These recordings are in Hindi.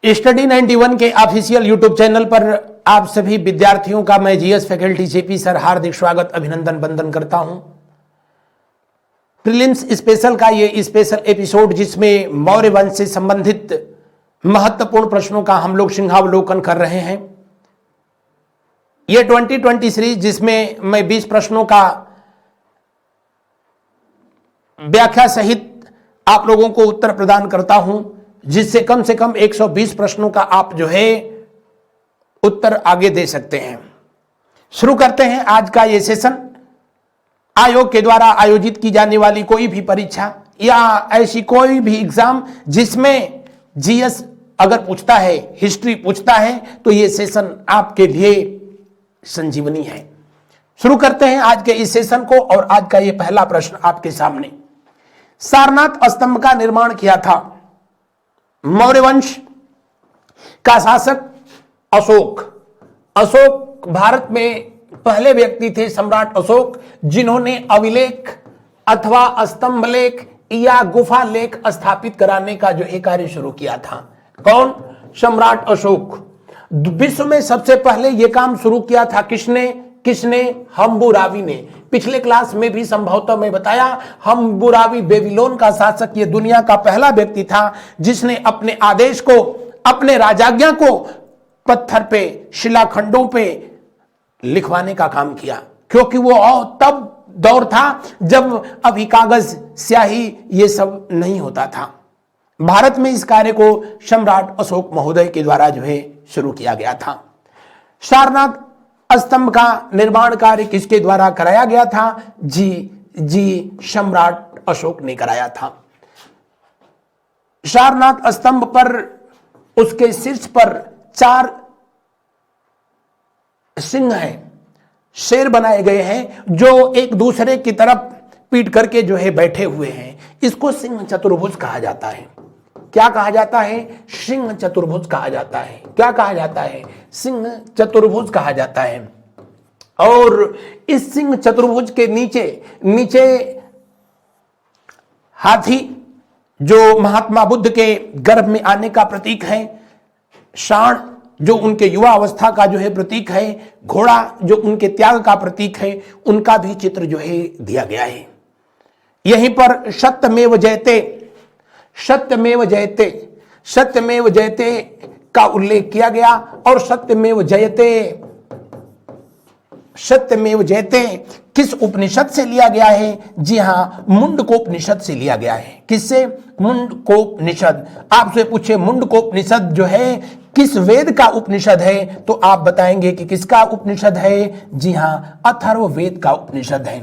स्टडी 91 के ऑफिशियल यूट्यूब चैनल पर आप सभी विद्यार्थियों का मैं जीएस फैकल्टी जेपी सर हार्दिक स्वागत अभिनंदन वंदन करता हूं। प्रीलिम्स स्पेशल का ये स्पेशल एपिसोड जिसमें मौर्य वंश से संबंधित महत्वपूर्ण प्रश्नों का हम लोग सिंहावलोकन कर रहे हैं। ये 2020 सीरीज जिसमें मैं 20 प्रश्नों का व्याख्या सहित आप लोगों को उत्तर प्रदान करता हूं, जिससे कम से कम 120 प्रश्नों का आप जो है उत्तर आगे दे सकते हैं। शुरू करते हैं आज का ये सेशन। आयोग के द्वारा आयोजित की जाने वाली कोई भी परीक्षा या ऐसी कोई भी एग्जाम जिसमें जीएस अगर पूछता है, हिस्ट्री पूछता है, तो ये सेशन आपके लिए संजीवनी है। शुरू करते हैं आज के इस सेशन को और आज का ये पहला प्रश्न आपके सामने। सारनाथ स्तंभ का निर्माण किया था मौर्य वंश का शासक अशोक। अशोक भारत में पहले व्यक्ति थे, सम्राट अशोक, जिन्होंने अभिलेख अथवा स्तंभ लेख या गुफा लेख स्थापित कराने का जो एक कार्य शुरू किया था। कौन? सम्राट अशोक। विश्व में सबसे पहले यह काम शुरू किया था किसने? हम्बुरावी ने। पिछले क्लास में भी संभवतः मैं बताया, हम्बुरावी बेबीलोन का शासक ये दुनिया का पहला व्यक्ति था जिसने अपने आदेश को, अपने राजाज्ञा को पत्थर पे, शिलाखंडों पे लिखवाने का काम किया, क्योंकि वो तब दौर था जब अभी कागज, स्याही ये सब नहीं होता था। भारत में इस कार्य को सम्राट अशोक महोदय के द्वारा जो है शुरू किया गया था। सारनाथ स्तंभ का निर्माण कार्य किसके द्वारा कराया गया था? जी सम्राट अशोक ने कराया था। सारनाथ स्तंभ पर उसके शीर्ष पर 4 सिंह हैं, शेर बनाए गए हैं जो एक दूसरे की तरफ पीट करके जो है बैठे हुए हैं। इसको सिंह चतुर्भुज कहा जाता है। क्या कहा जाता है? सिंह चतुर्भुज कहा जाता है। क्या कहा जाता है? सिंह चतुर्भुज कहा जाता है। और इस सिंह चतुर्भुज के नीचे हाथी जो महात्मा बुद्ध के गर्भ में आने का प्रतीक है, सांड जो उनके युवा अवस्था का जो है प्रतीक है, घोड़ा जो उनके त्याग का प्रतीक है, उनका भी चित्र जो है दिया गया है। यहीं पर सत्यमेव जयते, सत्यमेव जयते, सत्यमेव जयते का उल्लेख किया गया। और सत्यमेव जयते, सत्यमेव जयते किस उपनिषद से लिया गया है? जी हां, मुंडकोपनिषद से लिया गया है। किससे? मुंडकोपनिषद। आपसे पूछे मुंडकोपनिषद जो है किस वेद का उपनिषद है, तो आप बताएंगे कि किसका उपनिषद है? जी हां, अथर्ववेद का उपनिषद है।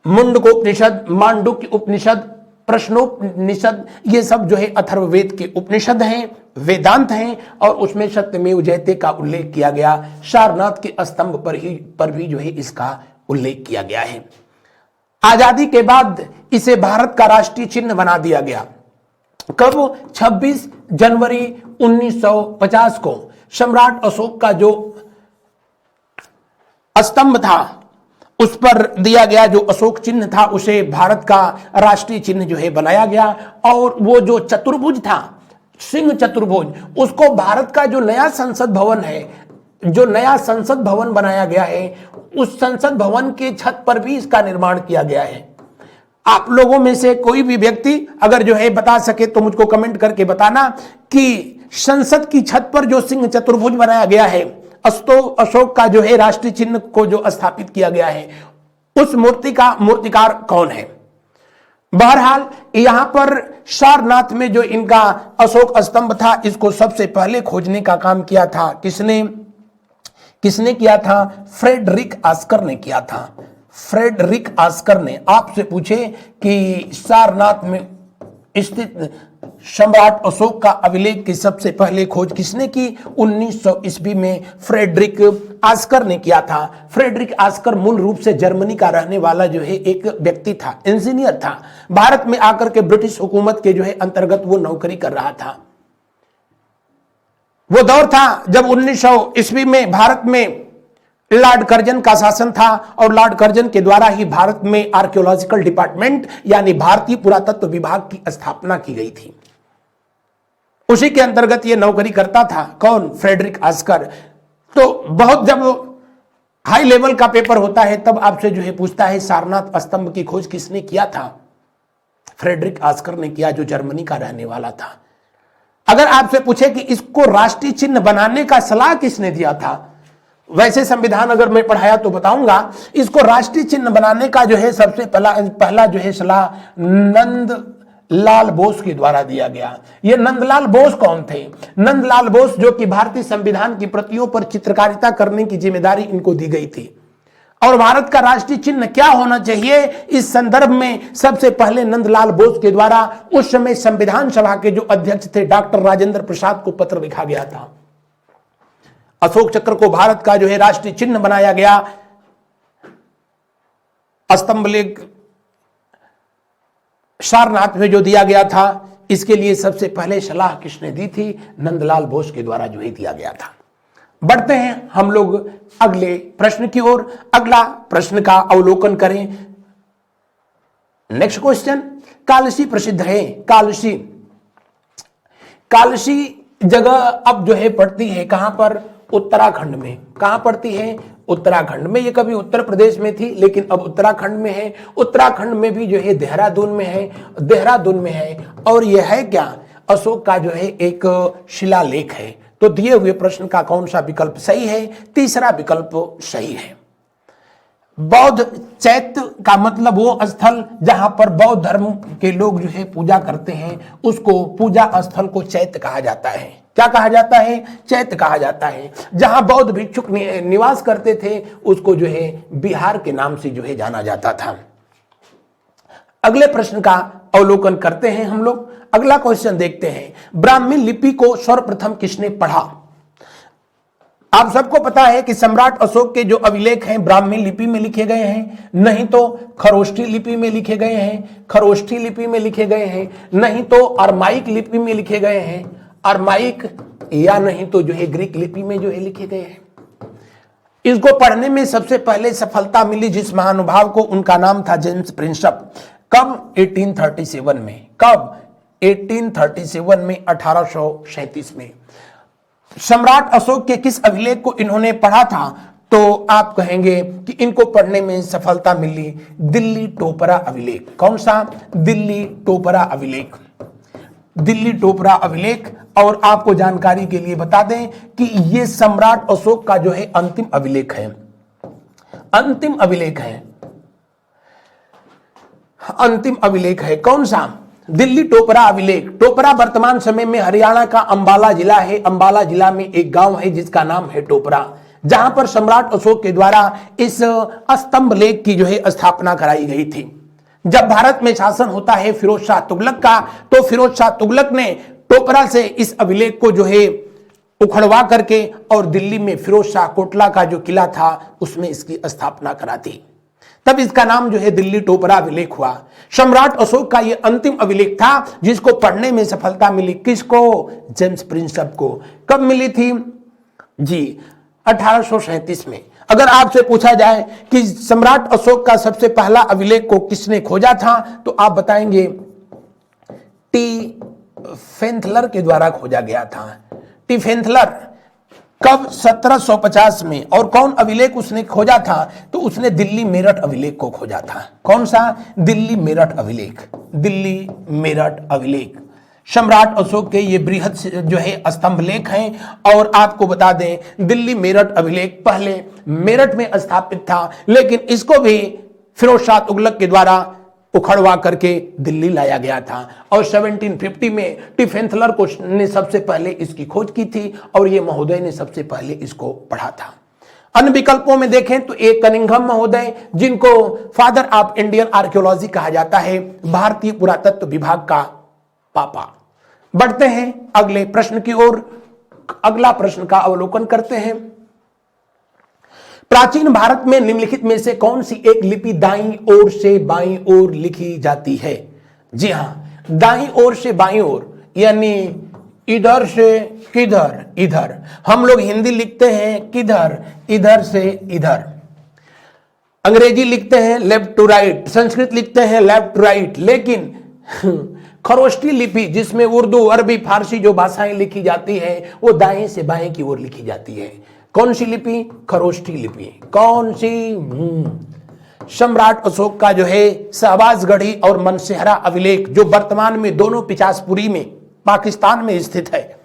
मुंडकोपनिषद, मांडुक्य उपनिषद, प्रश्नोपनिषद, ये सब जो है अथर्ववेद के उपनिषद हैं, वेदांत हैं, और उसमें सत्यमेव जयते का उल्लेख किया गया। सारनाथ के स्तंभ पर भी जो है इसका उल्लेख किया गया है। आजादी के बाद इसे भारत का राष्ट्रीय चिन्ह बना दिया गया। कब? 26 जनवरी 1950 को सम्राट अशोक का जो स्तंभ था उस पर दिया गया जो अशोक चिन्ह था, उसे भारत का राष्ट्रीय चिन्ह जो है बनाया गया। और वो जो चतुर्भुज था, सिंह चतुर्भुज, उसको भारत का जो नया संसद भवन है, जो नया संसद भवन बनाया गया है, उस संसद भवन के छत पर भी इसका निर्माण किया गया है। आप लोगों में से कोई भी व्यक्ति अगर जो है बता सके तो मुझको कमेंट करके बताना कि संसद की छत पर जो सिंह चतुर्भुज बनाया गया है, अशोक का जो है राष्ट्रीय चिन्ह को जो स्थापित किया गया है, उस मूर्ति का मूर्तिकार कौन है? बहरहाल यहां पर सारनाथ में जो इनका अशोक स्तंभ था, इसको सबसे पहले खोजने का काम किया था किसने किया था? फ्रेडरिक आस्कर ने किया था। फ्रेडरिक आस्कर ने। आपसे पूछे कि सारनाथ में स्थित सम्राट अशोक का अभिलेख की सबसे पहले खोज किसने की? 1900 ईस्वी में फ्रेडरिक आस्कर ने किया था। फ्रेडरिक आस्कर मूल रूप से जर्मनी का रहने वाला जो है एक व्यक्ति था, इंजीनियर था। भारत में आकर के ब्रिटिश हुकूमत के जो है अंतर्गत वो नौकरी कर रहा था। वो दौर था जब 1900 ईस्वी में भारत में लॉर्ड कर्जन का शासन था, और लॉर्ड कर्जन के द्वारा ही भारत में आर्कियोलॉजिकल डिपार्टमेंट यानी भारतीय पुरातत्व विभाग की स्थापना की गई थी। उसी के अंतर्गत ये नौकरी करता था। कौन? Frederick Oscar. तो बहुत जब हाई लेवल का पेपर होता है तब आपसे जो है पूछता है सारनाथ स्तंभ की खोज किसने किया था? फ्रेडरिक आस्कर ने किया, जो जर्मनी का रहने वाला था। अगर आपसे पूछे कि इसको राष्ट्रीय चिन्ह बनाने का सलाह किसने दिया था, वैसे संविधान अगर मैं पढ़ाया तो बताऊंगा इसको राष्ट्रीय चिन्ह बनाने का जो है सबसे पहला जो है सलाह नंदलाल बोस के द्वारा दिया गया। ये नंदलाल बोस कौन थे? नंदलाल बोस जो कि भारतीय संविधान की प्रतियों पर चित्रकारिता करने की जिम्मेदारी इनको दी गई थी। और भारत का राष्ट्रीय चिन्ह क्या होना चाहिए, इस संदर्भ में सबसे पहले नंदलाल बोस के द्वारा उस समय संविधान सभा के जो अध्यक्ष थे डॉक्टर राजेंद्र प्रसाद को पत्र लिखा गया था। अशोक चक्र को भारत का जो है राष्ट्रीय चिन्ह बनाया गया। स्तंभ लेख सारनाथ में जो दिया गया था, इसके लिए सबसे पहले सलाह किसने दी थी? नंदलाल बोस के द्वारा जो है दिया गया था। बढ़ते हैं हम लोग अगले प्रश्न की ओर। अगला प्रश्न का अवलोकन करें। नेक्स्ट क्वेश्चन, कालसी प्रसिद्ध है। कालसी, कालसी जगह अब जो है पड़ती है कहां पर? उत्तराखंड में। कहां पड़ती है? उत्तराखंड में। ये कभी उत्तर प्रदेश में थी लेकिन अब उत्तराखंड में है। उत्तराखंड में भी जो है देहरादून में है, देहरादून में है। और यह है क्या? अशोक का जो है एक शिलालेख है। तो दिए हुए प्रश्न का कौन सा विकल्प सही है? तीसरा विकल्प सही है। बौद्ध चैत्य का मतलब वो स्थल जहां पर बौद्ध धर्म के लोग जो है पूजा करते हैं, उसको पूजा स्थल को चैत्य कहा जाता है। क्या कहा जाता है? चैत्य कहा जाता है। जहां बौद्ध भिक्षुक निवास करते थे उसको जो है बिहार के नाम से जो है जाना जाता था। अगले प्रश्न का अवलोकन करते हैं हम लोग। अगला क्वेश्चन देखते हैं, ब्राह्मी लिपि को सर्वप्रथम किसने पढ़ा? आप सबको पता है कि सम्राट अशोक के जो अभिलेख हैं ब्राह्मी लिपि में लिखे गए हैं, नहीं तो खरोष्ठी लिपि में लिखे गए हैं, खरोष्ठी लिपि में लिखे गए हैं, नहीं तो अरमाइक लिपि में लिखे गए हैं, अरमाइक, या नहीं तो जो है ग्रीक लिपि में जो है लिखे गए हैं। इसको पढ़ने में सबसे पहले सफलता मिली जिस महानुभाव को, उनका नाम था जेम्स प्रिंसप। कब? 1837 में। कब? 1837 में, 1837 में। सम्राट अशोक के किस अभिलेख को इन्होंने पढ़ा था? तो आप कहेंगे कि इनको पढ़ने में सफलता मिली दिल्ली टोपरा अभिलेख। कौन सा? दिल्ली टोपरा अभिलेख। दिल्ली टोपरा अभिलेख। और आपको जानकारी के लिए बता दें कि यह सम्राट अशोक का जो है अंतिम अभिलेख है। अंतिम अभिलेख है, अंतिम अभिलेख है। कौन सा? दिल्ली टोपरा अभिलेख। टोपरा वर्तमान समय में हरियाणा का अंबाला जिला है। अंबाला जिला में एक गांव है जिसका नाम है टोपरा, जहां पर सम्राट अशोक के द्वारा इस स्तंभ लेख की जो है स्थापना कराई गई थी। जब भारत में शासन होता है फिरोज शाह तुगलक का, तो फिरोज शाह तुगलक ने टोपरा से इस अभिलेख को जो है उखड़वा करके और दिल्ली में फिरोज शाह कोटला का जो किला था उसमें इसकी स्थापना करा दी। तब इसका नाम जो है दिल्ली टोपरा अभिलेख हुआ। सम्राट अशोक का यह अंतिम अभिलेख था जिसको पढ़ने में सफलता मिली किसको? जेम्स प्रिंसप को। कब मिली थी जी? 1837 में। अगर आपसे पूछा जाए कि सम्राट अशोक का सबसे पहला अभिलेख को किसने खोजा था, तो आप बताएंगे टी फेंथलर के द्वारा खोजा गया था। टी फेंथलर। कब? 1750 में। और कौन अभिलेख उसने खोजा था? तो उसने दिल्ली मेरठ अभिलेख को खोजा था। कौन सा? दिल्ली मेरठ अभिलेख। दिल्ली मेरठ अभिलेख। सम्राट अशोक के ये बृहद जो है स्तंभ लेख हैं। और आपको बता दें दिल्ली मेरठ अभिलेख पहले मेरठ में स्थापित था, लेकिन इसको भी फिरोज शाह तुगलक के द्वारा उखड़वा करके दिल्ली लाया गया था। और 1750 में टिफेंथलर को ने सबसे पहले इसकी खोज की थी और ये महोदय ने सबसे पहले इसको पढ़ा था। अन्य विकल्पों में देखें तो एक कनिंघम महोदय, जिनको फादर ऑफ इंडियन आर्कियोलॉजी कहा जाता है, भारतीय पुरातत्व विभाग का पापा। बढ़ते हैं अगले प्रश्न की ओर। अगला प्रश्न का अवलोकन करते हैं। प्राचीन भारत में निम्नलिखित में से कौन सी एक लिपि दाईं ओर से बाईं ओर लिखी जाती है? जी हां, दाईं ओर से बाईं ओर, यानी इधर से किधर, इधर। हम लोग हिंदी लिखते हैं किधर, इधर से इधर। अंग्रेजी लिखते हैं लेफ्ट टू राइट, संस्कृत लिखते हैं लेफ्ट टू राइट। लेकिन खरोष्टी लिपि जिसमें उर्दू, अरबी, फारसी जो भाषाएं लिखी जाती है वो दाएं से बाएं की ओर लिखी जाती है। कौन सी लिपि? खरोष्टी लिपि। कौन सी? सम्राट अशोक का जो है शहबाजगढ़ी और मनसेहरा अभिलेख जो वर्तमान में दोनों पिचासपुरी में पाकिस्तान में स्थित है,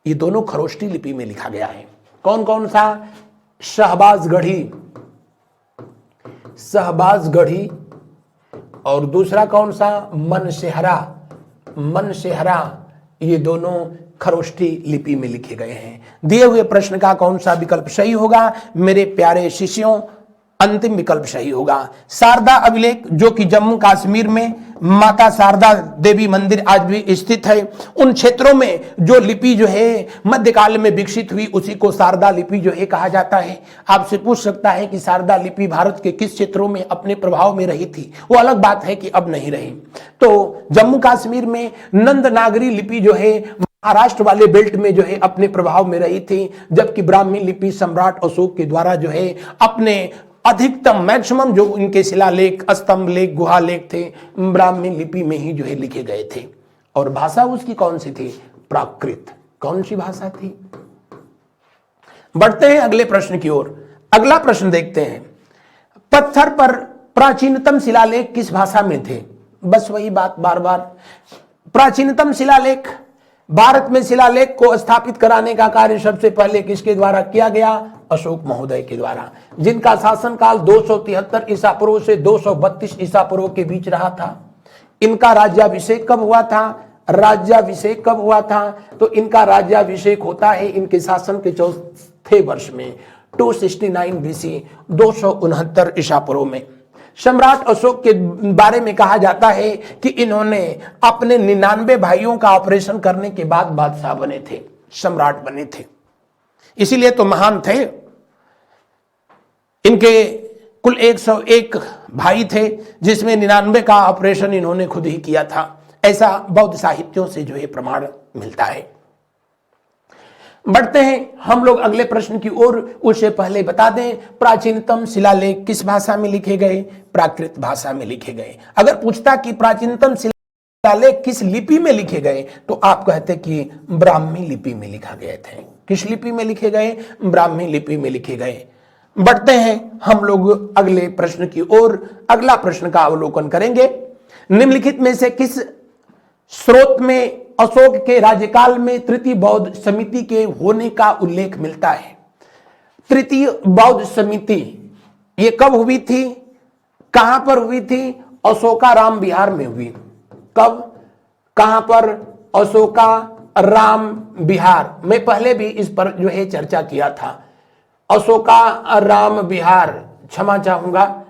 ये दोनों खरोष्टी लिपि में लिखा गया है। कौन कौन सा? शहबाजगढ़ी, शहबाजगढ़ी, और दूसरा कौन सा? मनसेहरा, मनसेहरा। ये दोनों खरोष्टी लिपि में लिखे गए हैं। दिए हुए प्रश्न का कौन सा विकल्प सही होगा मेरे प्यारे शिष्यों? अंतिम विकल्प सही होगा। शारदा अभिलेख जो कि जम्मू कश्मीर में माता शारदा देवी मंदिर आज भी स्थित है, उन क्षेत्रों में जो लिपि जो है मध्यकाल में विकसित हुई उसी को शारदा लिपि जो है कहा जाता है। आपसे पूछ सकता है कि शारदा लिपि भारत के किस क्षेत्रों में अपने प्रभाव में रही थी, वो अलग बात है कि अब नहीं रही। तो जम्मू कश्मीर में नंद नागरी लिपि जो है महाराष्ट्र वाले बेल्ट में जो है अपने प्रभाव में रही थी, जबकि ब्राह्मी लिपि सम्राट अशोक के द्वारा जो है अपने अधिकतम मैक्सिमम जो इनके शिलालेख, स्तंभ लेख, गुहा लेख थे ब्राह्मी लिपि में ही जो है लिखे गए थे। और भाषा उसकी कौन सी थी? प्राकृत। कौन सी भाषा थी? बढ़ते हैं अगले प्रश्न की ओर। अगला प्रश्न देखते हैं, पत्थर पर प्राचीनतम शिलालेख किस भाषा में थे? बस वही बात बार बार। प्राचीनतम शिलालेख, भारत में शिलालेख को स्थापित कराने का कार्य सबसे पहले किसके द्वारा किया गया? अशोक महोदय के द्वारा, जिनका शासनकाल 273 ईसा पूर्व से 232 ईसा पूर्व के बीच रहा था। इनका राज्याभिषेक कब हुआ था? राज्याभिषेक कब हुआ था? तो इनका राज्याभिषेक होता है इनके शासन के 4थे वर्ष में 269 बीसी, 269 ईसा पूर्व में। सम्राट अशोक के बारे में कहा जाता है कि इन्होंने अपने 99 भाइयों का ऑपरेशन करने के बाद बादशाह बने थे, सम्राट बने थे, इसीलिए तो महान थे। इनके कुल 101 भाई थे जिसमें 99 का ऑपरेशन इन्होंने खुद ही किया था, ऐसा बौद्ध साहित्यों से जो है प्रमाण मिलता है। बढ़ते हैं हम लोग अगले प्रश्न की ओर। उससे पहले बता दें, प्राचीनतम शिलालेख किस भाषा में लिखे गए? प्राकृत भाषा में लिखे गए। अगर पूछता कि प्राचीनतम शिलालेख किस लिपि में लिखे गए तो आप कहते कि ब्राह्मी लिपि में लिखा गए थे। किस लिपि में लिखे गए? ब्राह्मी लिपि में लिखे गए। बढ़ते हैं हम लोग अगले प्रश्न की ओर। अगला प्रश्न का अवलोकन करेंगे। निम्नलिखित में से किस स्रोत में अशोक के राज्यकाल में तृतीय बौद्ध समिति के होने का उल्लेख मिलता है? तृतीय बौद्ध समिति ये कब हुई थी, कहां पर हुई थी? अशोकाराम बिहार में हुई। कब, कहां पर? अशोकाराम बिहार। मैं पहले भी इस पर जो है चर्चा किया था। अशोकाराम बिहार, क्षमा चाहूंगा,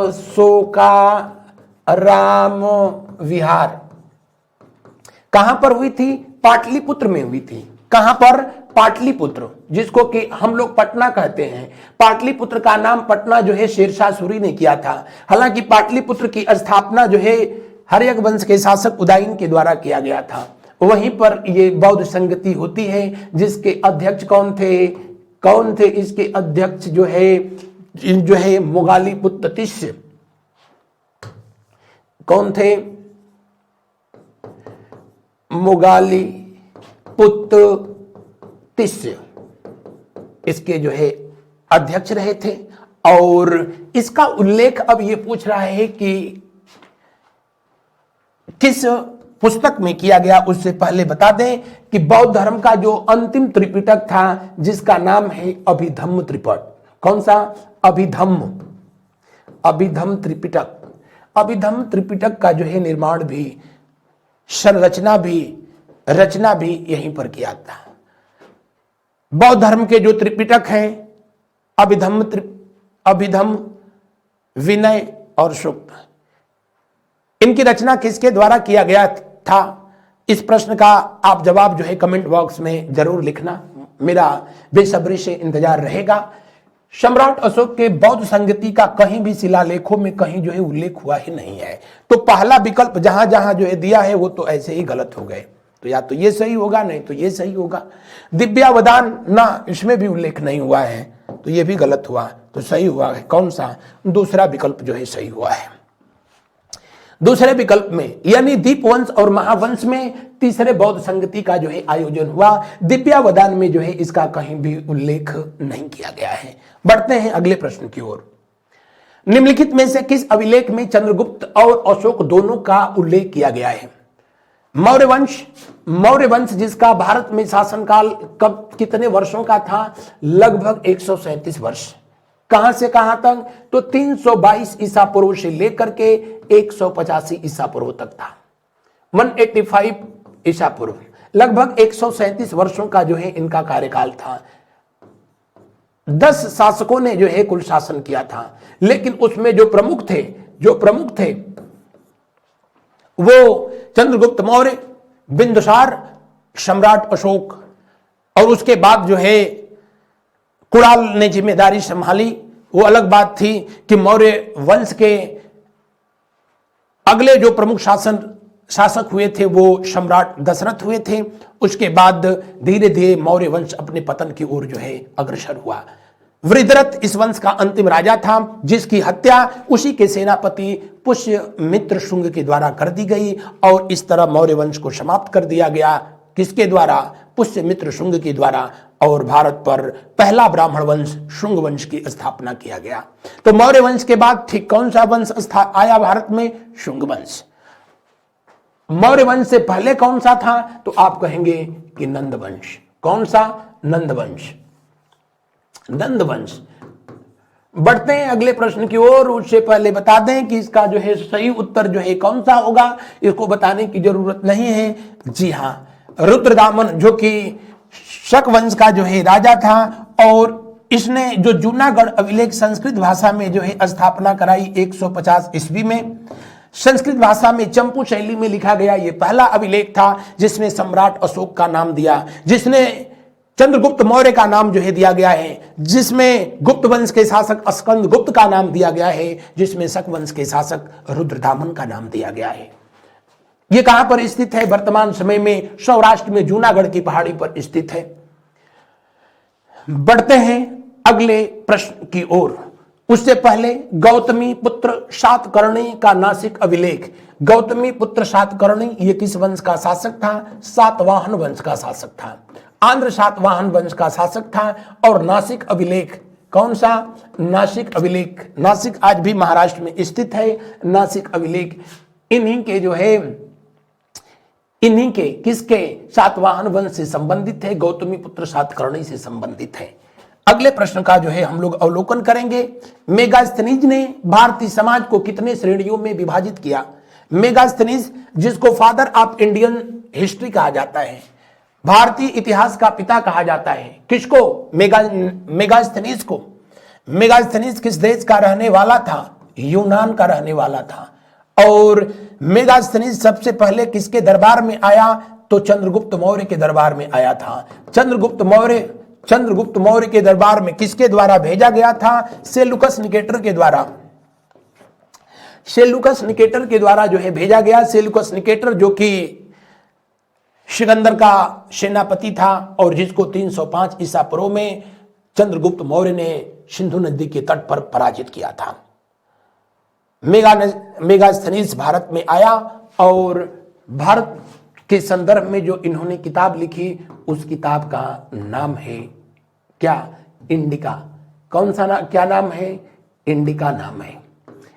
अशोकाराम विहार कहां पर हुई थी? पाटलिपुत्र में हुई थी। कहां पर? पाटलिपुत्र, जिसको कि हम लोग पटना कहते हैं। पाटलिपुत्र का नाम पटना जो है शेरशाह सूरी ने किया था। हालांकि पाटलिपुत्र की स्थापना जो है हर्यक वंश के शासक उदयन के द्वारा किया गया था। वहीं पर ये बौद्ध संगति होती है, जिसके अध्यक्ष कौन थे? कौन थे इसके अध्यक्ष? जो है मोगालीपुत्र तिस्य। कौन थे? मोगालीपुत्र तिस्य इसके जो है अध्यक्ष रहे थे। और इसका उल्लेख अब ये पूछ रहा है कि किस पुस्तक में किया गया। उससे पहले बता दें कि बौद्ध धर्म का जो अंतिम त्रिपिटक था जिसका नाम है अभिधम्म त्रिपिटक। कौन सा? अभिधम्म, अभिधम्म त्रिपिटक। अभिधम्म त्रिपिटक का जो है निर्माण भी, संरचना भी, रचना भी यहीं पर किया था। बौद्ध धर्म के जो त्रिपिटक हैं अभिधम्म, विनय और सूक्त, इनकी रचना किसके द्वारा किया गया था? इस प्रश्न का आप जवाब जो है कमेंट बॉक्स में जरूर लिखना, मेरा बेसब्री से इंतजार रहेगा। सम्राट अशोक के बौद्ध संगति का कहीं भी शिलालेखों में कहीं जो है उल्लेख हुआ ही नहीं है। तो पहला विकल्प जहां जहां जो है दिया है वो तो ऐसे ही गलत हो गए। तो या तो ये सही होगा, नहीं तो ये सही होगा। दिव्यावदान ना, इसमें भी उल्लेख नहीं हुआ है, तो ये भी गलत हुआ। तो सही हुआ है कौन सा? दूसरा विकल्प जो है सही हुआ है। दूसरे विकल्प में यानी दीपवंश और महावंश में तीसरे बौद्ध संगति का जो है आयोजन हुआ। दिव्यावदान में जो है इसका कहीं भी उल्लेख नहीं किया गया है। बढ़ते हैं अगले प्रश्न की ओर। निम्नलिखित में से किस अभिलेख में चंद्रगुप्त और अशोक दोनों का उल्लेख किया गया है? मौर्य वंश जिसका भारत में शासनकाल कब कितने वर्षों का था? लगभग 137 वर्ष। कहां से कहां तक? तो 322 ईसा पूर्व से लेकर के 185 ईसा पूर्व तक था। 185 ईसा पूर्व, लगभग 137 वर्षों का जो है इनका कार्यकाल था। 10 शासकों ने जो है कुल शासन किया था, लेकिन उसमें जो प्रमुख थे वो चंद्रगुप्त मौर्य, बिंदुसार, सम्राट अशोक, और उसके बाद जो है कुणाल ने जिम्मेदारी संभाली। वो अलग बात थी कि मौर्य वंश के अगले जो प्रमुख शासक हुए थे वो सम्राट दशरथ हुए थे। उसके बाद धीरे धीरे मौर्य वंश अपने पतन की ओर जो है अग्रसर हुआ। वृद्धरथ इस वंश का अंतिम राजा था, जिसकी हत्या उसी के सेनापति पुष्यमित्र शुंग के द्वारा कर दी गई और इस तरह मौर्य वंश को समाप्त कर दिया गया। किसके द्वारा? पुष्यमित्र शुंग के द्वारा। और भारत पर पहला ब्राह्मण वंश शुंग वंश की स्थापना किया गया। तो मौर्य वंश के बाद ठीक कौन सा वंश आया भारत में? शुंग वंश। मौर्य वंश से पहले कौन सा था? तो आप कहेंगे कि नंद वंश। कौन सा? नंद वंश। बढ़ते हैं अगले प्रश्न की ओर। उससे पहले बता दें कि इसका जो है सही उत्तर जो है कौन सा होगा, इसको बताने की जरूरत नहीं है। जी हां, रुद्रदामन जो कि शक वंश का जो है राजा था और इसने जो जूनागढ़ अभिलेख संस्कृत भाषा में जो है स्थापना कराई 150 ईस्वी में। संस्कृत भाषा में चंपू शैली में लिखा गया ये पहला अभिलेख था जिसमें सम्राट अशोक का नाम दिया, जिसने चंद्रगुप्त मौर्य का नाम जो है दिया गया है, जिसमें गुप्त वंश के शासक स्कंद गुप्त का नाम दिया गया है, जिसमें शक वंश के शासक रुद्रदामन का नाम दिया गया है। यह कहां पर स्थित है? वर्तमान समय में सौराष्ट्र में जूनागढ़ की पहाड़ी पर स्थित है। बढ़ते हैं अगले प्रश्न की ओर। उससे पहले गौतमी पुत्र सातकर्णी का नासिक अभिलेख। गौतमी पुत्र सातकर्णी ये किस वंश का शासक था? सातवाहन वंश का शासक था। आंध्र सातवाहन वंश का शासक था। और नासिक अभिलेख कौन सा? नासिक अभिलेख। नासिक आज भी महाराष्ट्र में स्थित है। नासिक अभिलेख इन्हीं के जो है किसके? सातवाहन वंश से संबंधित है, गौतमी पुत्र सातकर्णी से संबंधित है। अगले प्रश्न का जो है हम लोग अवलोकन करेंगे। मेगास्थनीज ने भारतीय समाज को कितने श्रेणियों में विभाजित किया? मेगास्थनीज जिसको फादर ऑफ इंडियन हिस्ट्री कहा जाता है, भारतीय इतिहास का पिता कहा जाता है। किसको? मेगास्थनीज को। मेगास्थनीज किस देश का रहने वाला था? यूनान का रहने वाला था। और मेगास्थनीज सबसे पहले किसके दरबार में आया? तो चंद्रगुप्त मौर्य के दरबार में आया था। चंद्रगुप्त मौर्य के दरबार में किसके द्वारा भेजा गया था? सेल्यूकस निकेटर के द्वारा। सेल्यूकस निकेटर के द्वारा जो है भेजा गया। सेल्यूकस निकेटर जो कि सिकंदर का सेनापति था और जिसको 305 ईसा पूर्व में चंद्रगुप्त मौर्य ने सिंधु नदी के तट पर पराजित किया था। मेगास्थनीज भारत में आया और भारत के संदर्भ में जो इन्होंने किताब लिखी उस किताब का नाम है क्या? इंडिका। कौन सा क्या नाम है? इंडिका नाम है।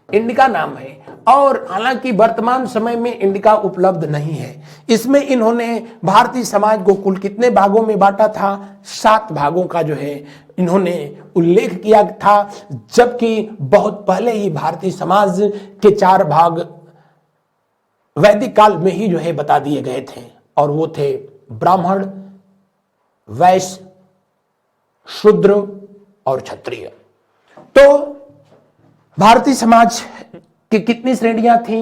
इंडिका नाम है। और हालांकि वर्तमान समय में इंडिका उपलब्ध नहीं है। इसमें इन्होंने भारतीय समाज को कुल कितने भागों में बांटा था? 7 भागों का जो है इन्होंने उल्लेख किया था, जबकि बहुत पहले ही भारतीय समाज के 4 भाग वैदिक काल में ही जो है बता दिए गए थे और वो थे ब्राह्मण, वैश्य, शूद्र और क्षत्रिय। तो भारतीय समाज की कितनी श्रेणियां थी?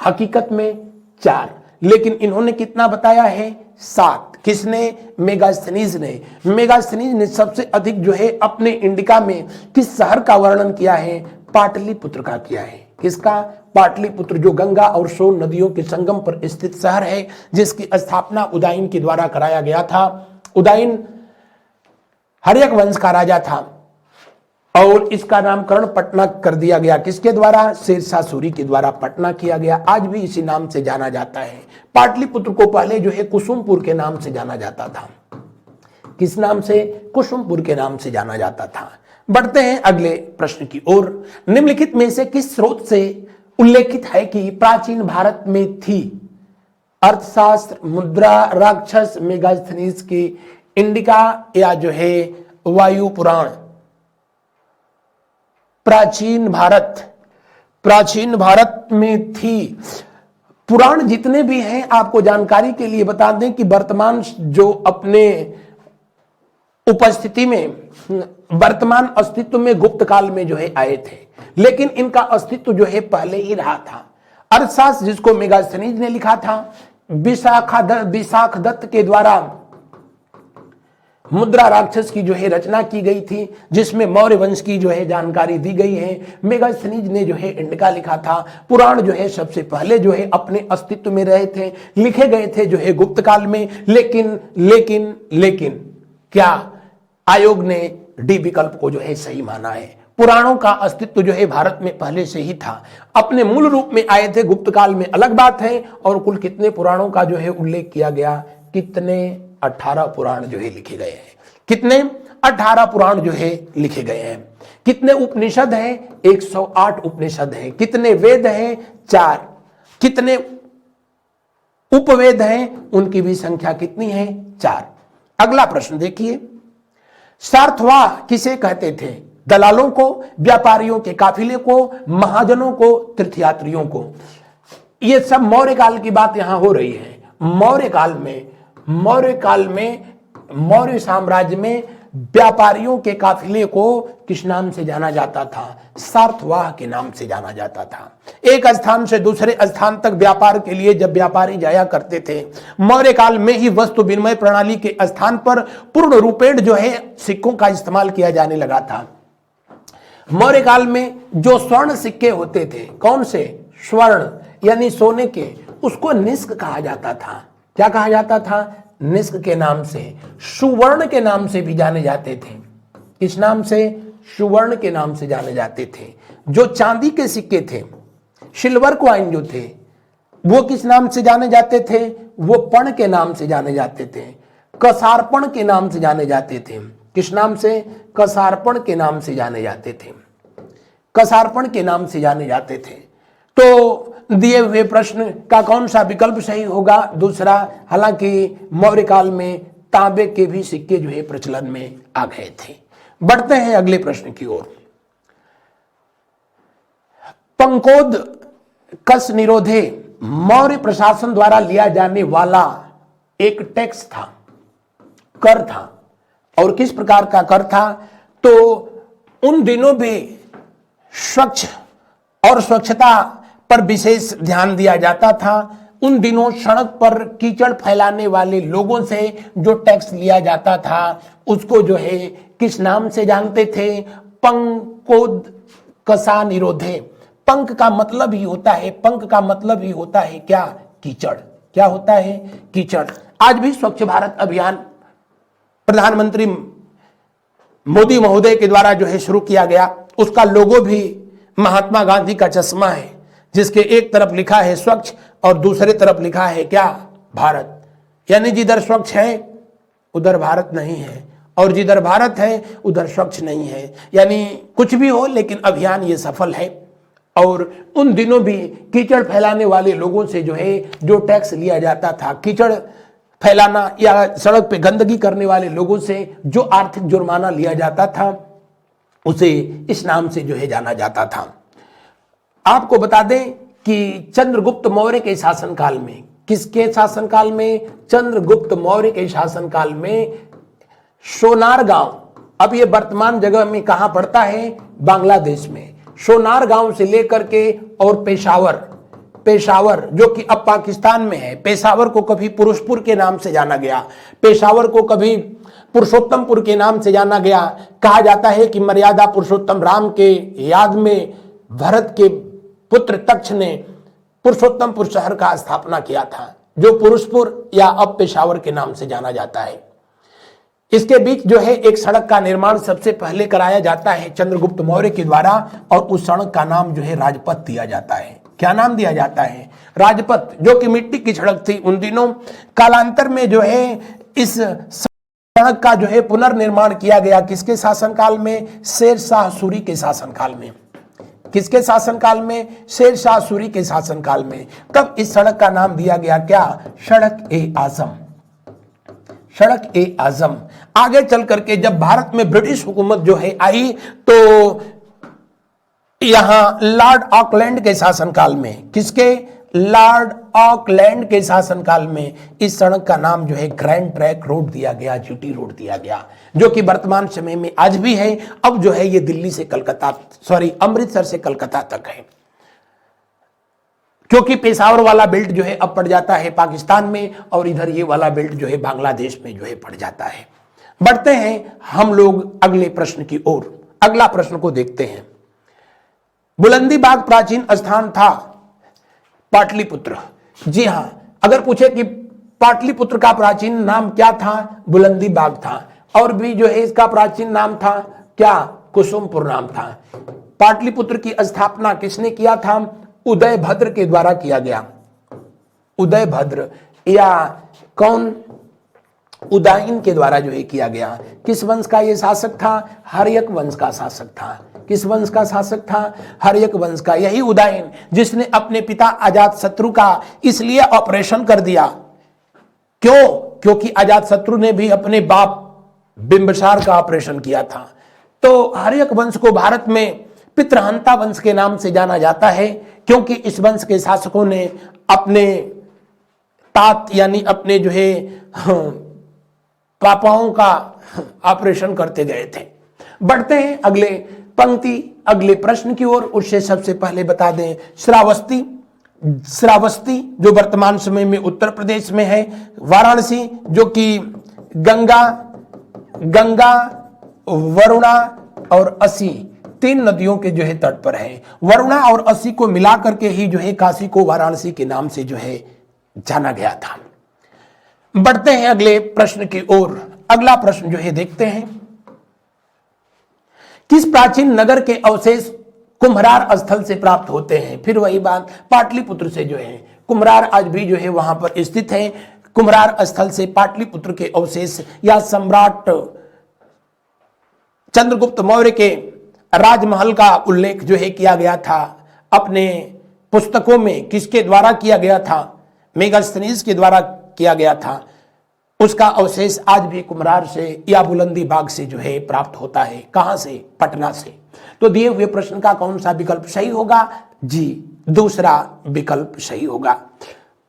हकीकत में 4, लेकिन इन्होंने कितना बताया है? 7। किसने? मेगास्थनीज ने। मेगास्थनीज ने सबसे अधिक जो है अपने इंडिका में किस शहर का वर्णन किया है? पाटलिपुत्र का किया है। किसका? पाटलिपुत्र, जो गंगा और सोन नदियों के संगम पर स्थित शहर है, जिसकी स्थापना उदयन के द्वारा कराया गया था। उदयन हर्यक वंश का राजा था। और इसका नामकरण पटना कर दिया गया। किसके द्वारा? शेरशाह सूरी के द्वारा पटना किया गया। आज भी इसी नाम से जाना जाता है। पाटलिपुत्र को पहले जो है कुसुमपुर के नाम से जाना जाता था। किस नाम से? कुसुमपुर के नाम से जाना जाता था। बढ़ते हैं अगले प्रश्न की ओर। निम्नलिखित में से किस स्रोत से उल्लेखित है कि प्राचीन भारत में थी? अर्थशास्त्र, मुद्रा, राक्षस, मेगास्थनीज की, इंडिका या जो है वायु पुराण? प्राचीन भारत में थी। पुराण जितने भी हैं, आपको जानकारी के लिए बता दें कि वर्तमान जो अपने उपस्थिति में, वर्तमान अस्तित्व में गुप्त काल में जो है आए थे, लेकिन इनका अस्तित्व जो है पहले ही रहा था। अर्थशास्त्र जिसको मेगास्थनीज ने लिखा था, विशाख दत्त के द्वारा मुद्रा राक्षस की जो है रचना की गई थी, जिसमें मौर्य वंश की जो है जानकारी दी गई है। मेगास्थनीज ने जो है इंडिका लिखा था। पुराण जो है सबसे पहले जो है अपने अस्तित्व में रहे थे, लिखे गए थे जो है गुप्त काल में। लेकिन क्या आयोग ने डी विकल्प को जो है सही माना है? पुराणों का अस्तित्व जो है भारत में पहले से ही था, अपने मूल रूप में आए थे गुप्त काल में, अलग बात है। और कुल कितने पुराणों का जो है उल्लेख किया गया? कितने? 18 पुराण जो है लिखे गए हैं। कितने? 18 पुराण जो है लिखे गए हैं। कितने उपनिषद हैं? 108 उपनिषद हैं। कितने वेद हैं? 4। कितने उपवेद हैं? उनकी भी संख्या कितनी है? 4। अगला प्रश्न देखिए। सार्थवाह किसे कहते थे? दलालों को, व्यापारियों के काफिले को, महाजनों को, तीर्थयात्रियों को? ये सब मौर्य काल की बात यहां हो रही है। मौर्य काल में मौर्य साम्राज्य में व्यापारियों के काफिले को किस नाम से जाना जाता था? सार्थवाह के नाम से जाना जाता था। एक स्थान से दूसरे स्थान तक व्यापार के लिए जब व्यापारी जाया करते थे, मौर्य काल में ही वस्तु विनिमय प्रणाली के स्थान पर पूर्ण रूपेण जो है सिक्कों का इस्तेमाल किया जाने लगा था। मौर्य काल में जो स्वर्ण सिक्के होते थे, कौन से? स्वर्ण यानी सोने के, उसको निष्क कहा जाता था। क्या कहा जाता था? निष्क के नाम से। सुवर्ण के नाम से भी जाने जाते थे। किस नाम से? सुवर्ण के नाम से जाने जाते थे। जो चांदी के सिक्के थे, सिल्वर कॉइन जो थे, वो किस नाम से जाने जाते थे? वो पण के नाम से जाने जाते थे। कसारपण के नाम से जाने जाते थे। किस नाम से? कसारपण के नाम से जाने जाते थे। कसारपण के नाम से जाने जाते थे। तो दिए हुए प्रश्न का कौन सा विकल्प सही होगा? दूसरा। हालांकि मौर्य काल में तांबे के भी सिक्के जो है प्रचलन में आ गए थे। बढ़ते हैं अगले प्रश्न की ओर। पंकोद कस निरोधे मौर्य प्रशासन द्वारा लिया जाने वाला एक टैक्स था, कर था। और किस प्रकार का कर था? तो उन दिनों भी स्वच्छ और स्वच्छता पर विशेष ध्यान दिया जाता था। उन दिनों सड़क पर कीचड़ फैलाने वाले लोगों से जो टैक्स लिया जाता था, उसको जो है किस नाम से जानते थे? पंकोद कसा निरोधे। पंक का मतलब ही होता है, पंक का मतलब ही होता है क्या? कीचड़। क्या होता है? कीचड़। आज भी स्वच्छ भारत अभियान प्रधानमंत्री मोदी महोदय के द्वारा जो है शुरू किया गया। उसका लोगो भी महात्मा गांधी का चश्मा है, जिसके एक तरफ लिखा है स्वच्छ और दूसरे तरफ लिखा है क्या? भारत। यानी जिधर स्वच्छ है उधर भारत नहीं है, और जिधर भारत है उधर स्वच्छ नहीं है। यानी कुछ भी हो, लेकिन अभियान ये सफल है। और उन दिनों भी कीचड़ फैलाने वाले लोगों से जो है जो टैक्स लिया जाता था, कीचड़ फैलाना या सड़क पे गंदगी करने वाले लोगों से जो आर्थिक जुर्माना लिया जाता था, उसे इस नाम से जो है जाना जाता था। आपको बता दें कि चंद्रगुप्त मौर्य के शासनकाल में, किसके शासनकाल में? चंद्रगुप्त मौर्य के शासनकाल में सोनार गांव, अब ये वर्तमान जगह में कहां पड़ता है? बांग्लादेश में। सोनार गांव से लेकर के और पेशावर जो कि अब पाकिस्तान में है, पेशावर को कभी पुरुषपुर के नाम से जाना गया, पेशावर को कभी पुरुषोत्तमपुर के नाम से जाना गया। कहा जाता है कि मर्यादा पुरुषोत्तम राम के याद में भरत के पुत्र तक्ष ने पुरुषोत्तमपुर शहर का स्थापना किया था, जो पुरुषपुर या अब पेशावर के नाम से जाना जाता है। इसके बीच जो है एक सड़क का निर्माण सबसे पहले कराया जाता है चंद्रगुप्त मौर्य के द्वारा, और उस सड़क का नाम जो है राजपथ दिया जाता है। क्या नाम दिया जाता है? राजपथ, जो कि मिट्टी की सड़क थी उन दिनों। कालांतर में जो है इस सड़क का जो है पुनर्निर्माण किया गया, किसके शासनकाल में? शेरशाह सूरी के शासनकाल में। किसके शासनकाल में? शेरशाह सूरी के शासनकाल में। तब इस सड़क का नाम दिया गया क्या? सड़क ए आजम। सड़क ए आजम। आगे चल करके जब भारत में ब्रिटिश हुकूमत जो है आई, तो यहां लॉर्ड ऑकलैंड के शासनकाल में, किसके? लॉर्ड ऑकलैंड के शासनकाल में इस सड़क का नाम जो है ग्रैंड ट्रैंक रोड दिया गया, जीटी रोड दिया गया, जो कि वर्तमान समय में आज भी है। अब जो है ये दिल्ली से कलकत्ता, अमृतसर से कलकत्ता तक है, क्योंकि पेशावर वाला बेल्ट जो है अब पड़ जाता है पाकिस्तान में, और इधर ये वाला बेल्ट जो है बांग्लादेश में जो है पड़ जाता है। बढ़ते हैं हम लोग अगले प्रश्न की ओर। अगला प्रश्न को देखते हैं। बुलंदी बाग प्राचीन स्थान था पाटलिपुत्र। जी हां, अगर पूछे कि पाटलिपुत्र का प्राचीन नाम क्या था? बुलंदी बाग था। और भी जो है इसका प्राचीन नाम था क्या? कुसुमपुर नाम था। पाटलिपुत्र की स्थापना किसने किया था? उदयभद्र के द्वारा किया गया। उदयभद्र या कौन? उदयन के द्वारा जो है किया गया। किस वंश का यह शासक था? हर्यक वंश का शासक था। किस वंश का शासक था? हर्यक वंश का। यही उदयन जिसने अपने पिता अजातशत्रु का इसलिए ऑपरेशन कर दिया। क्यों? क्योंकि अजातशत्रु ने भी अपने बाप बिंबिसार का ऑपरेशन किया था। तो हर्यक वंश को भारत में पितृहंता वंश के नाम से जाना जाता है, क्योंकि इस वंश के शासकों ने अपने तात यानी अपने जो है पापाओं का ऑपरेशन करते गए थे। बढ़ते हैं अगले पंक्ति, अगले प्रश्न की ओर। उससे सबसे पहले बता दें, श्रावस्ती, श्रावस्ती जो वर्तमान समय में उत्तर प्रदेश में है, वाराणसी जो कि गंगा, वरुणा और असी तीन नदियों के जो है तट पर है। वरुणा और असी को मिलाकर के ही जो है काशी को वाराणसी के नाम से जो है जाना गया था। बढ़ते हैं अगले प्रश्न की ओर। अगला प्रश्न जो है देखते हैं, किस प्राचीन नगर के अवशेष कुम्हरार स्थल से प्राप्त होते हैं? फिर वही बात, पाटलिपुत्र से जो है कुम्हरार आज भी जो है वहां पर स्थित है। कुम्हरार स्थल से पाटलिपुत्र के अवशेष या सम्राट चंद्रगुप्त मौर्य के राजमहल का उल्लेख जो है किया गया था अपने पुस्तकों में। किसके द्वारा किया गया था? मेगास्थनीज के द्वारा किया गया था। उसका अवशेष आज भी कुम्हरार से या बुलंदी बाग से जो है प्राप्त होता है। कहां से? पटना से। तो दिए हुए प्रश्न का कौन सा विकल्प सही होगा? जी, दूसरा विकल्प सही होगा।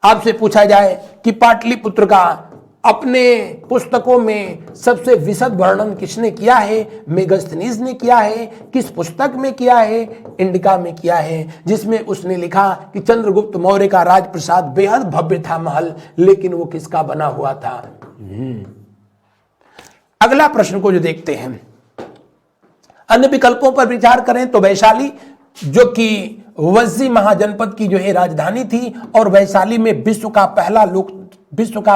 आपसे पूछा जाए कि पाटलिपुत्र का अपने पुस्तकों में सबसे विशद वर्णन किसने किया है? मेगास्थनीज ने किया है। किस पुस्तक में किया है? इंडिका में किया है, जिसमें उसने लिखा कि चंद्रगुप्त मौर्य का राजप्रसाद बेहद भव्य था महल, लेकिन वो किसका बना हुआ था? अगला प्रश्न को जो देखते हैं, अन्य विकल्पों पर विचार करें तो वैशाली जो कि वज्जी महाजनपद की जो है राजधानी थी, और वैशाली में विश्व का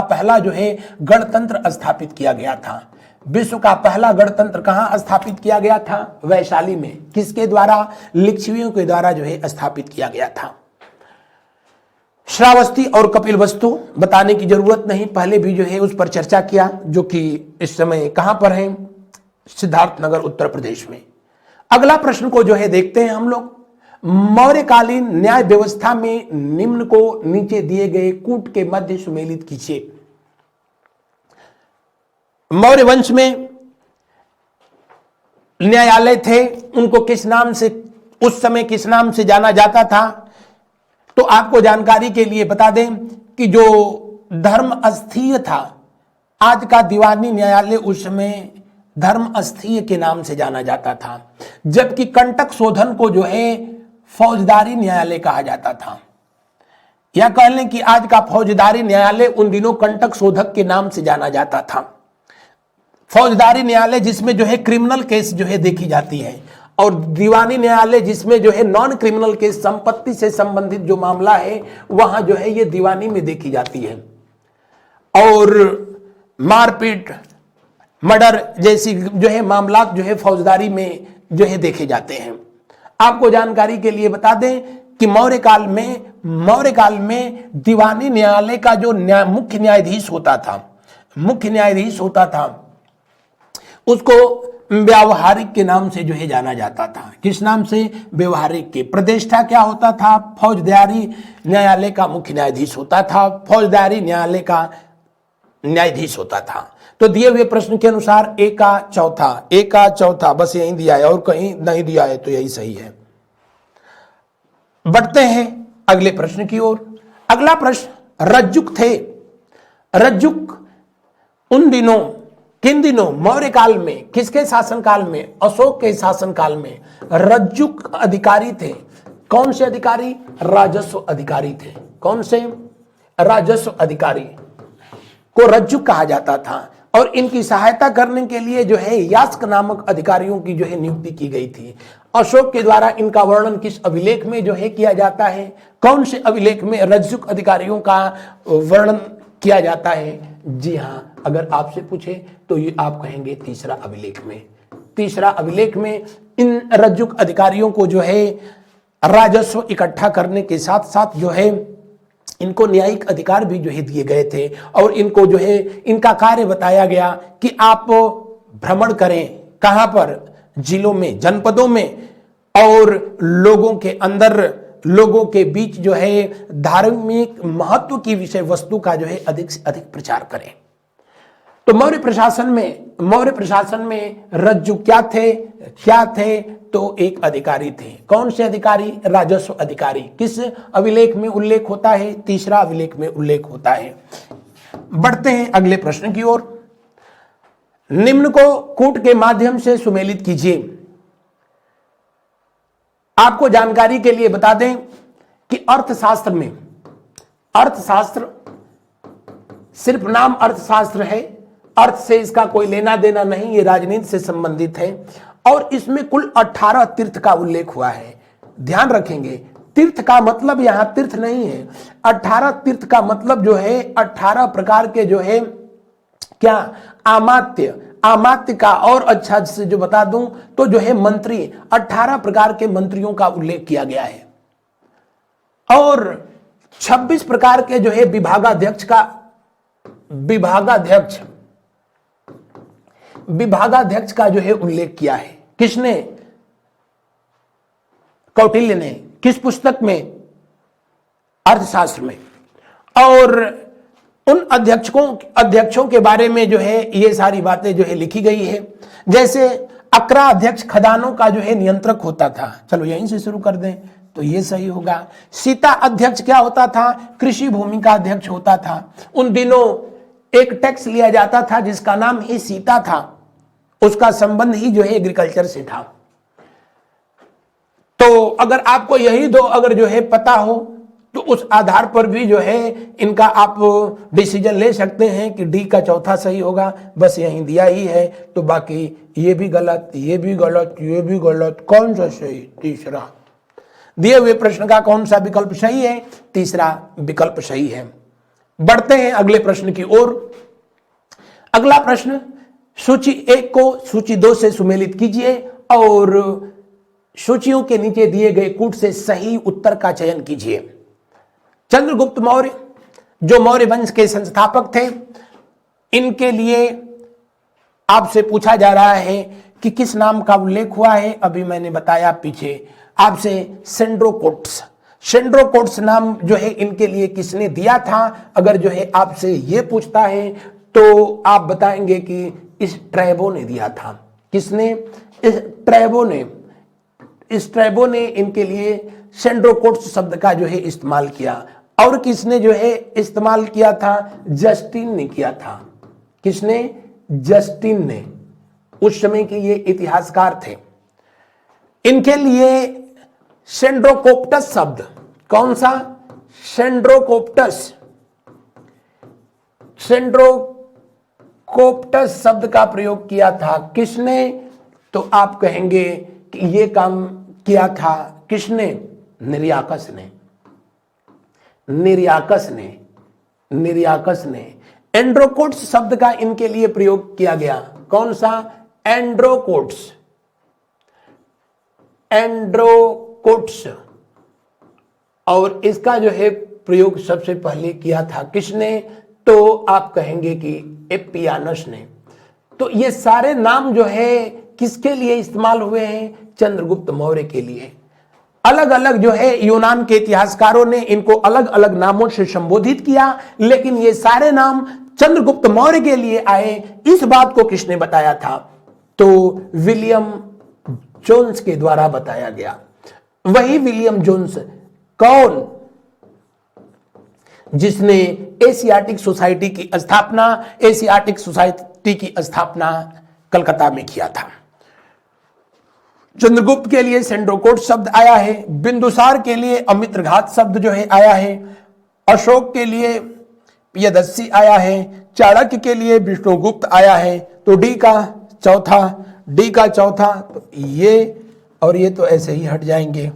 पहला जो है गणतंत्र स्थापित किया गया था। विश्व का पहला गणतंत्र कहां स्थापित किया गया था? वैशाली में। किसके द्वारा? लिच्छवियों के द्वारा जो है स्थापित किया गया था। श्रावस्ती और कपिलवस्तु बताने की जरूरत नहीं, पहले भी जो है उस पर चर्चा किया, जो कि इस समय कहां पर है? सिद्धार्थनगर उत्तर प्रदेश में। अगला प्रश्न को जो है देखते हैं हम लोग, मौर्यकालीन न्याय व्यवस्था में निम्न को नीचे दिए गए कूट के मध्य सुमेलित कीजिए। मौर्य वंश में न्यायालय थे, उनको किस नाम से उस समय किस नाम से जाना जाता था? तो आपको जानकारी के लिए बता दें कि जो धर्मस्थीय था, आज का दीवानी न्यायालय उस समय धर्मस्थीय के नाम से जाना जाता था, जबकि कंटक शोधन को जो है फौजदारी न्यायालय कहा जाता था। या कह लें कि आज का फौजदारी न्यायालय उन दिनों कंटक शोधक के नाम से जाना जाता था। फौजदारी न्यायालय जिसमें जो है क्रिमिनल केस जो है देखी जाती है, और दीवानी न्यायालय जिसमें जो है नॉन क्रिमिनल केस, संपत्ति से संबंधित जो मामला है वहां जो है ये दीवानी में देखी जाती है। और मारपीट, मर्डर जैसी जो है मामलात जो है फौजदारी में जो है देखे जाते हैं। आपको जानकारी के लिए बता दें कि मौर्य काल में दीवानी न्यायालय का जो मुख्य न्यायाधीश होता था उसको व्यावहारिक के नाम से जो है जाना जाता था। किस नाम से? व्यवहारिक के। प्रतिष्ठा क्या होता था? फौजदारी न्यायालय का मुख्य न्यायाधीश होता था, फौजदारी न्यायालय का न्यायाधीश होता था। तो दिए हुए प्रश्न के अनुसार ए का चौथा बस यही दिया है और कहीं नहीं दिया है, तो यही सही है। बढ़ते हैं अगले प्रश्न की ओर। अगला प्रश्न, रज्जुक थे। रज्जुक उन दिनों, किन दिनों? मौर्य काल में। किसके शासनकाल में? अशोक के शासनकाल में रज्जुक अधिकारी थे। कौन से अधिकारी? राजस्व अधिकारी थे। कौन से? राजस्व अधिकारी को रज्जुक कहा जाता था। और इनकी सहायता करने के लिए जो है यास्क नामक अधिकारियों की जो है नियुक्ति की गई थी। अशोक के द्वारा इनका वर्णन किस अभिलेख में जो है किया जाता है? कौन से अभिलेख में रज्जुक अधिकारियों का वर्णन किया जाता है? जी हां, अगर आपसे पूछे तो ये आप कहेंगे तीसरा अभिलेख में। तीसरा अभिलेख में इन रज्जुक अधिकारियों को जो है राजस्व इकट्ठा करने के साथ साथ जो है इनको न्यायिक अधिकार भी जो है दिए गए थे और इनको जो है इनका कार्य बताया गया कि आप भ्रमण करें। कहां पर? जिलों में, जनपदों में, और लोगों के अंदर, लोगों के बीच जो है धार्मिक महत्व की विषय वस्तु का जो है अधिक से अधिक प्रचार करें। तो मौर्य प्रशासन में रज्जु क्या थे? तो एक अधिकारी थे। कौन से अधिकारी? राजस्व अधिकारी। किस अभिलेख में उल्लेख होता है? तीसरा अभिलेख में उल्लेख होता है। बढ़ते हैं अगले प्रश्न की ओर। निम्न को कूट के माध्यम से सुमेलित कीजिए। आपको जानकारी के लिए बता दें कि अर्थशास्त्र सिर्फ नाम अर्थशास्त्र है, अर्थ से इसका कोई लेना देना नहीं, ये राजनीति से संबंधित है। और इसमें कुल 18 तीर्थ का उल्लेख हुआ है। ध्यान रखेंगे, तीर्थ का मतलब यहां तीर्थ नहीं है। 18 तीर्थ का मतलब जो है 18 प्रकार के जो है क्या? आमात्य का। और अच्छा से जो बता दूं तो जो है मंत्री, 18 प्रकार के मंत्रियों का उल्लेख किया गया है। और 26 प्रकार के जो है विभागाध्यक्ष का जो है उल्लेख किया है। किसने? कौटिल्य ने। किस पुस्तक में? अर्थशास्त्र में। और उन अध्यक्षों के बारे में जो है ये सारी बातें जो है लिखी गई है। जैसे अक्रा अध्यक्ष खदानों का जो है नियंत्रक होता था। चलो यहीं से शुरू कर दें तो ये सही होगा। सीता अध्यक्ष क्या होता था? कृषि भूमि का अध्यक्ष होता था। उन दिनों एक टैक्स लिया जाता था जिसका नाम ही सीता था, उसका संबंध ही जो है एग्रीकल्चर से था। तो अगर आपको यही दो अगर जो है पता हो तो उस आधार पर भी जो है इनका आप डिसीजन ले सकते हैं कि डी का चौथा सही होगा। बस यही दिया ही है, तो बाकी ये भी गलत, ये भी गलत, ये भी गलत। कौन सा सही? तीसरा। दिए हुए प्रश्न का कौन सा विकल्प सही है? तीसरा विकल्प सही है। बढ़ते हैं अगले प्रश्न की ओर। अगला प्रश्न, सूची 1 को सूची 2 से सुमेलित कीजिए और सूचियों के नीचे दिए गए कूट से सही उत्तर का चयन कीजिए। चंद्रगुप्त मौर्य जो मौर्य वंश के संस्थापक थे, इनके लिए आपसे पूछा जा रहा है कि किस नाम का उल्लेख हुआ है। अभी मैंने बताया पीछे आपसे, सेंड्रोकोट्स नाम जो है इनके लिए किसने दिया था। अगर जो है आपसे ये पूछता है तो आप बताएंगे कि इस ट्रैबो ने दिया था। किसने? इस ट्रैबो ने इनके लिए सेंड्रोकोट्स शब्द का जो है इस्तेमाल किया। और किसने जो है इस्तेमाल किया था? जस्टिन ने किया था। किसने? जस्टिन ने। उस समय के ये इतिहासकार थे। इनके लिए सेंड्रोकोप्टस शब्द, कौन सा? सेंड्रोकोप्टस शब्द का प्रयोग किया था। किसने? तो आप कहेंगे कि ये काम किया था किसने? निर्याकस ने। एंड्रोकोट्स शब्द का इनके लिए प्रयोग किया गया। कौन सा? एंड्रोकोट्स। एंड्रोकोट्स। और इसका जो है प्रयोग सबसे पहले किया था किसने? तो आप कहेंगे कि एपियानस ने। तो ये सारे नाम जो है किसके लिए इस्तेमाल हुए हैं? चंद्रगुप्त मौर्य के लिए। अलग अलग जो है यूनान के इतिहासकारों ने इनको अलग अलग नामों से संबोधित किया, लेकिन ये सारे नाम चंद्रगुप्त मौर्य के लिए आए। इस बात को किसने बताया था? तो विलियम जोन्स के द्वारा बताया गया। वही विलियम जोन्स कौन? जिसने एशियाटिक सोसाइटी की स्थापना कलकत्ता में किया था। चंद्रगुप्त के लिए सेंड्रोकोट शब्द आया है, बिंदुसार के लिए अमित्रघात शब्द जो है आया है, अशोक के लिए पियदस्सी आया है, चाणक्य के लिए विष्णुगुप्त आया है। तो डी का चौथा तो ये और ये तो ऐसे ही हट जाएंगे।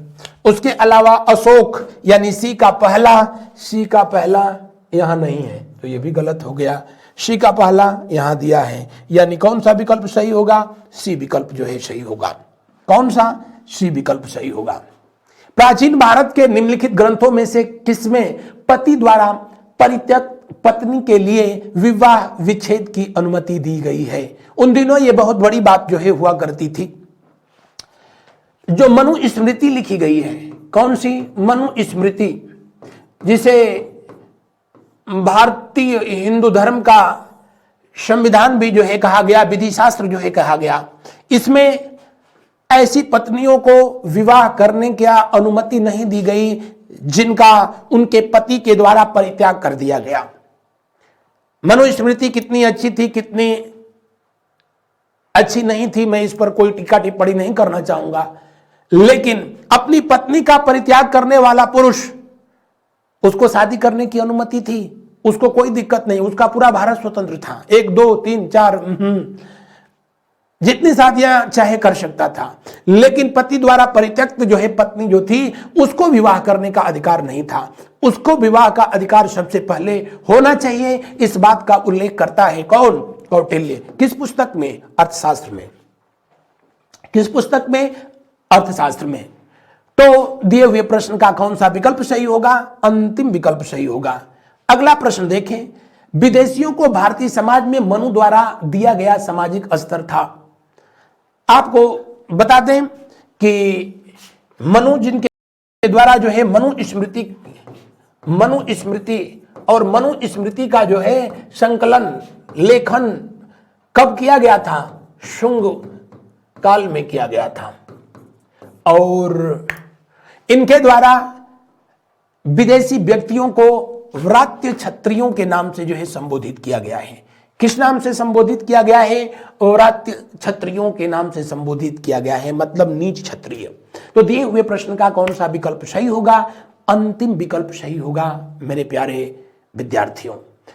उसके अलावा अशोक यानी सी का पहला यहां नहीं है, तो ये भी गलत हो गया। सी का पहला यहां दिया है, यानी कौन सा विकल्प सही होगा? सी विकल्प जो है सही होगा। कौन सा? सी विकल्प सही होगा। प्राचीन भारत के निम्नलिखित ग्रंथों में से किसमें पति द्वारा परित्यक्त पत्नी के लिए विवाह विच्छेद की अनुमति दी गई है? उन दिनों ये बहुत बड़ी बात जो है हुआ करती थी। जो मनुस्मृति लिखी गई है, कौन सी? मनुस्मृति, जिसे भारतीय हिंदू धर्म का संविधान भी जो है कहा गया, विधि शास्त्र जो है कहा गया। इसमें ऐसी पत्नियों को विवाह करने की अनुमति नहीं दी गई जिनका उनके पति के द्वारा परित्याग कर दिया गया। मनुस्मृति कितनी अच्छी थी, कितनी अच्छी नहीं थी, मैं इस पर कोई टीका टिप्पणी नहीं करना चाहूंगा, लेकिन अपनी पत्नी का परित्याग करने वाला पुरुष, उसको शादी करने की अनुमति थी, उसको कोई दिक्कत नहीं, उसका पूरा भारत स्वतंत्र था। 1 2 3 4 जितनी शादियां चाहे कर सकता था, लेकिन पति द्वारा परित्यक्त जो है पत्नी जो थी उसको विवाह करने का अधिकार नहीं था। उसको विवाह का अधिकार सबसे पहले होना चाहिए, इस बात का उल्लेख करता है कौन? कौटिल्य। किस पुस्तक में? अर्थशास्त्र में। किस पुस्तक में? अर्थशास्त्र में। तो दिए हुए प्रश्न का कौन सा विकल्प सही होगा? अंतिम विकल्प सही होगा। अगला प्रश्न देखें। विदेशियों को भारतीय समाज में मनु द्वारा दिया गया सामाजिक स्तर था। आपको बता दें कि मनु जिनके द्वारा जो है मनुस्मृति और मनुस्मृति का जो है संकलन लेखन कब किया गया था? शुंग काल में किया गया था। और इनके द्वारा विदेशी व्यक्तियों को व्रात्य क्षत्रियों के नाम से जो है संबोधित किया गया है। किस नाम से संबोधित किया गया है? व्रात्य क्षत्रियों के नाम से संबोधित किया गया है, मतलब नीच क्षत्रिय। तो दिए हुए प्रश्न का कौन सा विकल्प सही होगा? अंतिम विकल्प सही होगा मेरे प्यारे विद्यार्थियों।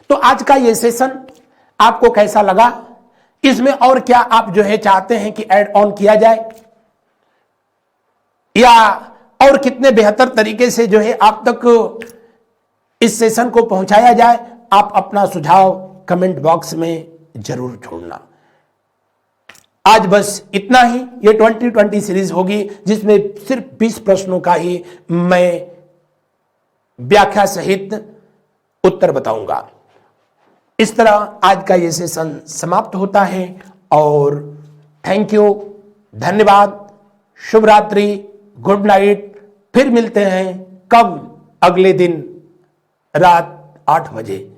तो आज का ये सेशन आपको कैसा लगा? इसमें और क्या आप जो है चाहते हैं कि ऐड ऑन किया जाए, या और कितने बेहतर तरीके से जो है आप तक इस सेशन को पहुंचाया जाए? आप अपना सुझाव कमेंट बॉक्स में जरूर छोड़ना। आज बस इतना ही। ये 2020 सीरीज होगी जिसमें सिर्फ 20 प्रश्नों का ही मैं व्याख्या सहित उत्तर बताऊंगा। इस तरह आज का ये सेशन समाप्त होता है और थैंक यू, धन्यवाद, शुभ रात्रि, गुड नाइट। फिर मिलते हैं कब? अगले दिन रात 8 बजे।